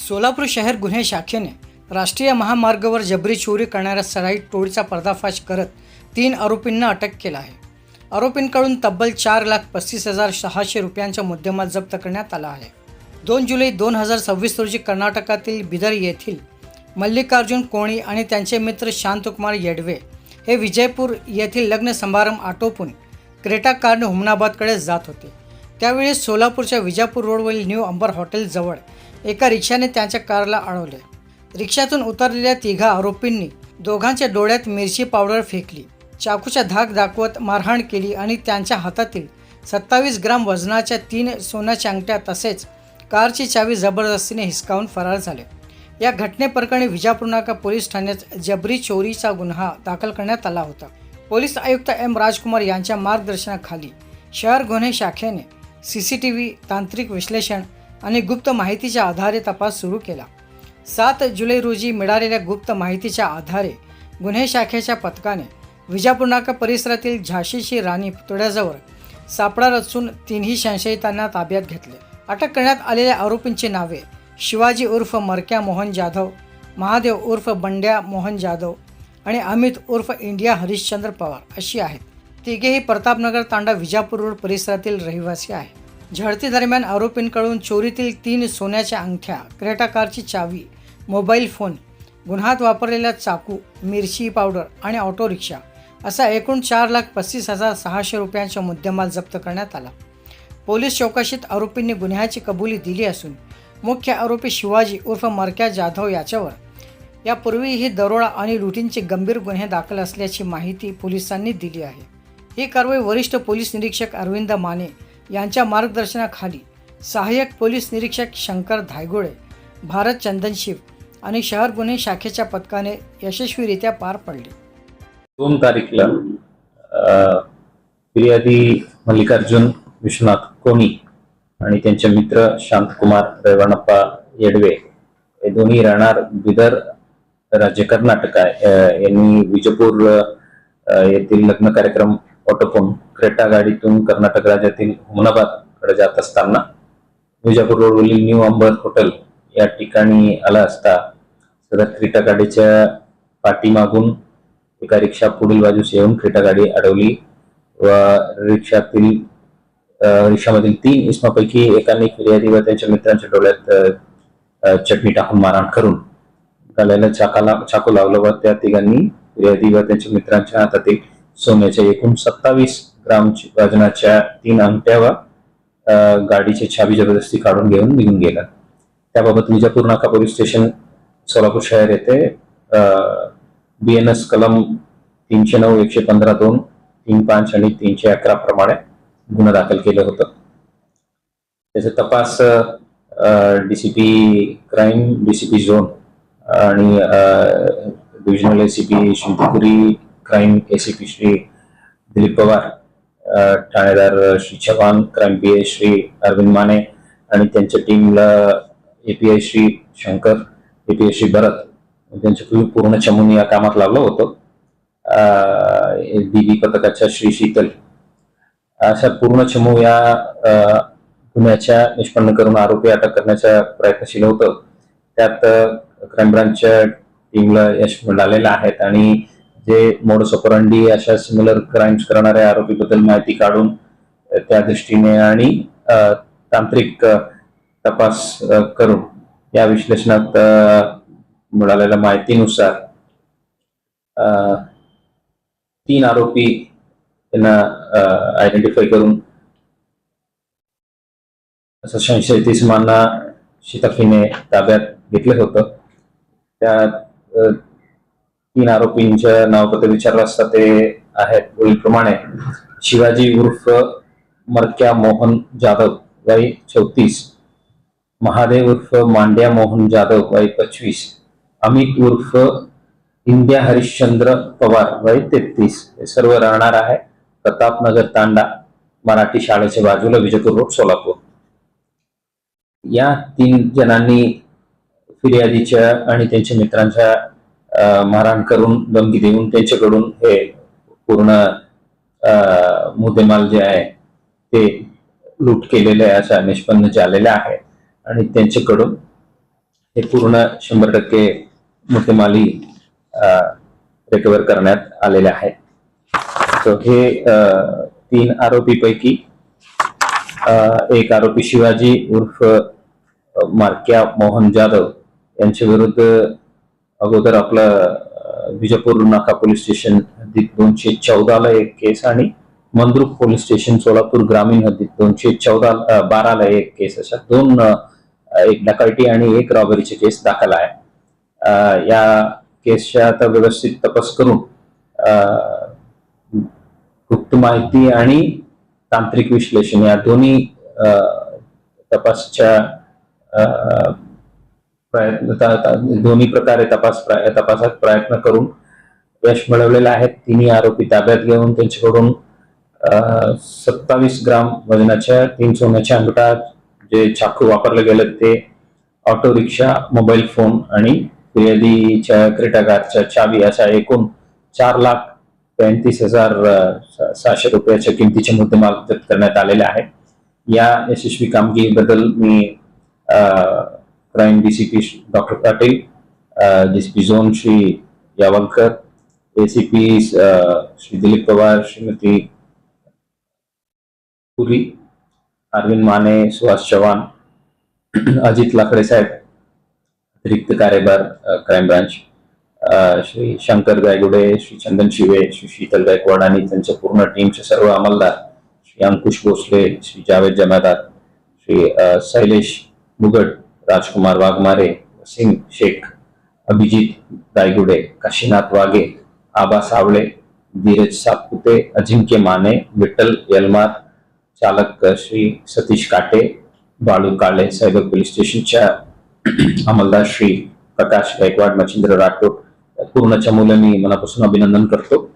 सोलापूर शहर गुन्हे शाखेने राष्ट्रीय महामार्गावर जबरी चोरी करणाऱ्या सराईत टोळीचा पर्दाफाश करत 3 आरोपींना अटक केला आहे. आरोपींकडून तब्बल 4,35,600 रुपयांचा मुद्देमाल जप्त करण्यात आला आहे. 2 जुलै 2026 रोजी कर्नाटकातील बिदर येथील मल्लिकार्जुन कोणी आणि त्यांचे मित्र शांतकुमार येडवे हे विजयपूर येथील लग्न समारंभ आटोपून क्रेटा कारने हुमनाबादकडे जात होते. त्यावेळी सोलापूरच्या विजापूर रोडवरील न्यू अंबर हॉटेलजवळ एका रिक्षाने त्यांच्या कारला अडवले. रिक्षातून उतरलेल्या तिघा आरोपींनी दोघांच्या डोळ्यात मिरची पावडर फेकली, चाकूचा धाक दाखवत मारहाण केली आणि त्यांच्या हातातील 27 ग्राम वजनाच्या 3 सोन्याच्या अंगठ्या तसेच कारची चावी जबरदस्तीने हिसकावून फरार झाले. या घटनेप्रकरणी विजापूर नाका पोलीस ठाण्यात जबरी चोरीचा गुन्हा दाखल करण्यात आला होता. पोलीस आयुक्त एम राजकुमार यांच्या मार्गदर्शनाखाली शहर गुन्हे शाखेने CCTV, तांत्रिक विश्लेषण आणि गुप्त माहितीच्या आधारे तपास सुरू केला. 7 जुलै रोजी मिळालेल्या गुप्त माहितीच्या आधारे गुन्हे शाखेच्या पथकाने विजापूर नाका परिसरातील झाशीची राणी पुतळ्याजवळ सापळा रचून 3 संशयितांना ताब्यात घेतले. अटक करण्यात आलेल्या आरोपींची नावे शिवाजी उर्फ मरक्या मोहन जाधव, महादेव उर्फ बंड्या मोहन जाधव आणि अमित उर्फ इंडिया हरिश्चंद्र पवार अशी आहेत. तिघेही प्रतापनगर तांडा विजापूर रोड परिसरातील रहिवासी आहेत. झडती दरम्यान आरोपींकडून चोरीतील 3 सोन्याच्या अंगठ्या, क्रेटा कारची चावी, मोबाईल फोन, गुन्ह्यात वापरलेला चाकू, मिरची पावडर आणि ऑटो रिक्षा असा एकूण 4,35,600 रुपयांचा मुद्देमाल जप्त करण्यात आला. पोलीस चौकशीत आरोपींनी गुन्ह्याची कबुली दिली असून मुख्य आरोपी शिवाजी उर्फ मरक्या जाधव याच्यावर यापूर्वीही दरोडा आणि लुटींचे गंभीर गुन्हे दाखल असल्याची माहिती पोलिसांनी दिली आहे. ही कारवाई वरिष्ठ पोलीस निरीक्षक अरविंद माने यांच्या मार्गदर्शनाखाली सहाय्यक पोलीस निरीक्षक शंकर धायगुडे, भारत चंदनशिव आणि शहर गुन्हे शाखेच्या पथकाने यशस्वीरित्या पार पडली. 2 तारीखला फिर्यादी मल्लिकार्जुन विश्वनाथ कोणी आणि त्यांचे मित्र शांतकुमार रेवणप्पा येडवे हे दोन्ही राहणार बिदर, राज्य कर्नाटक यांनी विजयपूर येथील लग्न कार्यक्रम ऑटोपून क्रेटा गाडीतून कर्नाटक राज्यातील हुमनाबादकडे जात असताना विजापूर रोडवरील न्यू अंबर हॉटेल या ठिकाणी आला असता सदर क्रेटा गाडीच्या पाठीमागून एका रिक्षा पुढील बाजूस येऊन क्रेटा गाडी अडवली व रिक्षामधील 3 इसमापैकी एकाने फिर्यादी व त्यांच्या मित्रांच्या डोळ्यात चटणी टाकून मारहाण करून गळ्याला चाकू लावला व त्या तिघांनी फिर्यादी व त्यांच्या मित्रांच्या हातातील सोन्याच्या एकूण 27 ग्राम वजनाच्या 3 अंगठ्या व गाडीची चावी जबरदस्ती काढून घेऊन निघून गेला. त्याबाबत विजापूर नाका पोलीस स्टेशन सोलापूर शहर येथे BNS कलम 309, 115(2), 35 आणि 311 प्रमाणे गुन्हा दाखल केलं होतं. त्याचा तपास DCP क्राईम, DCP झोन आणि divisional ACP Shindipuri crime, ACP Shri Dilip Pawar, ठाणेदार श्री चव्हाण, क्राईम PI श्री अरविंद माने आणि त्यांच्या टीमला API श्री शंकर, API श्री भरत त्यांच्या पूर्ण चमून या कामात लावलं होतं. DB पथकाच्या श्री शीतल अशा पूर्ण चमू या गुन्ह्याच्या निष्पन्न करून आरोपी अटक करण्याचा प्रयत्नशील होतं. त्यात क्राईम ब्रांचच्या टीमला यश मिळालेलं आहे आणि जे मोडस ऑपरंडी अशा सिमिलर क्राईम्स करणाऱ्या आरोपीबद्दल माहिती काढून त्या दृष्टीने आणि तांत्रिक तपास करून या विश्लेषणात मिळालेल्या माहितीनुसार 3 आरोपी त्यांना आयडेंटिफाय करून संशयित इसमांना शिताफीने ताब्यात घेतलं होतं. त्या 3 आरोपींच्या नावपत्र विचारलं असता ते आहेत पुढीलप्रमाणे: शिवाजी उर्फ मरक्या मोहन जाधव वय 34, महादेव उर्फ मांड्या मोहन जाधव वय 25, अमित उर्फ इंडिया हरिश्चंद्र पवार वय 33. हे सर्व राहणार आहे प्रतापनगर तांडा मराठी शाळेच्या बाजूला विजयपूर रोड सोलापूर. या 3 जणांनी फिर्यादीच्या आणि त्यांच्या मित्रांच्या मारहाण करून धमकी देऊन त्यांच्याकडून हे पूर्ण मुद्देमाल जे आहे ते लूट केलेले अशा निष्पन्न झालेले आहे आणि त्यांच्याकडून हे पूर्ण 100% मुद्देमाली रिकव्हर करण्यात आलेले आहे. तर हे 3 आरोपीपैकी एक आरोपी शिवाजी उर्फ मार्क्या मोहन जाधव यांच्या विरुद्ध अगोदर आपलं विजापूर नाका पोलीस स्टेशन हद्दीत 214 ला एक केस आणि मंद्रुप पोलीस स्टेशन सोलापूर ग्रामीण हद्दीत 212 ला एक केस, अशा 2 एक डकैती आणि एक रॉबरीचे केस दाखल आहे. या केसच्या आता व्यवस्थित तपास करून गुप्त माहिती आणि तांत्रिक विश्लेषण या दोन्ही तपासाच्या दोन्ही प्रकारे तपासात प्रयत्न करून यश मिळवलेलं आहे. तिन्ही आरोपी ताब्यात घेऊन त्यांच्याकडून 27 ग्राम वजनाच्या 3 सोन्याच्या अंगठा, जे चाकू वापरले गेले ते, ऑटो रिक्षा, मोबाईल फोन आणि फिर्यादीच्या क्रेटा कारच्या चावी अशा एकूण 4,35,600 रुपयाच्या किमतीचे मुद्देमाल जप्त करण्यात आलेले आहे. या यशस्वी कामगिरीबद्दल मी crime DCP doctor Patil, DCP zone Shri Yawalkar, ACP Shri Dilip Pawar, Shrimati Puri, Arvind Mane, Suhas Chavan, Ajit Lakde साहेब, अतिरिक्त कार्यभार क्राईम ब्रांच, श्री शंकर गायगुडे, श्री चंदन शिवे, श्री शीतल गायकवाड आणि त्यांच्या पूर्ण टीमचे सर्व अंमलदार, श्री अंकुश भोसले, श्री जावेद जमादार, श्री शैलेश मुगट, राजकुमार वाघमारे, वसीम शेख, अभिजित गायगुडे, काशीनाथ वाघे, आबा सावळे, धीरज सातपुते, अजिंक्य माने, विठ्ठल यलमार, चालक श्री सतीश काटे, बाळू काळे, सायबर पोलीस स्टेशनच्या अंमलदार श्री प्रकाश गायकवाड, मच्छिंद्र राठोड, पूर्णच्या मुलं मी मनापासून अभिनंदन करतो.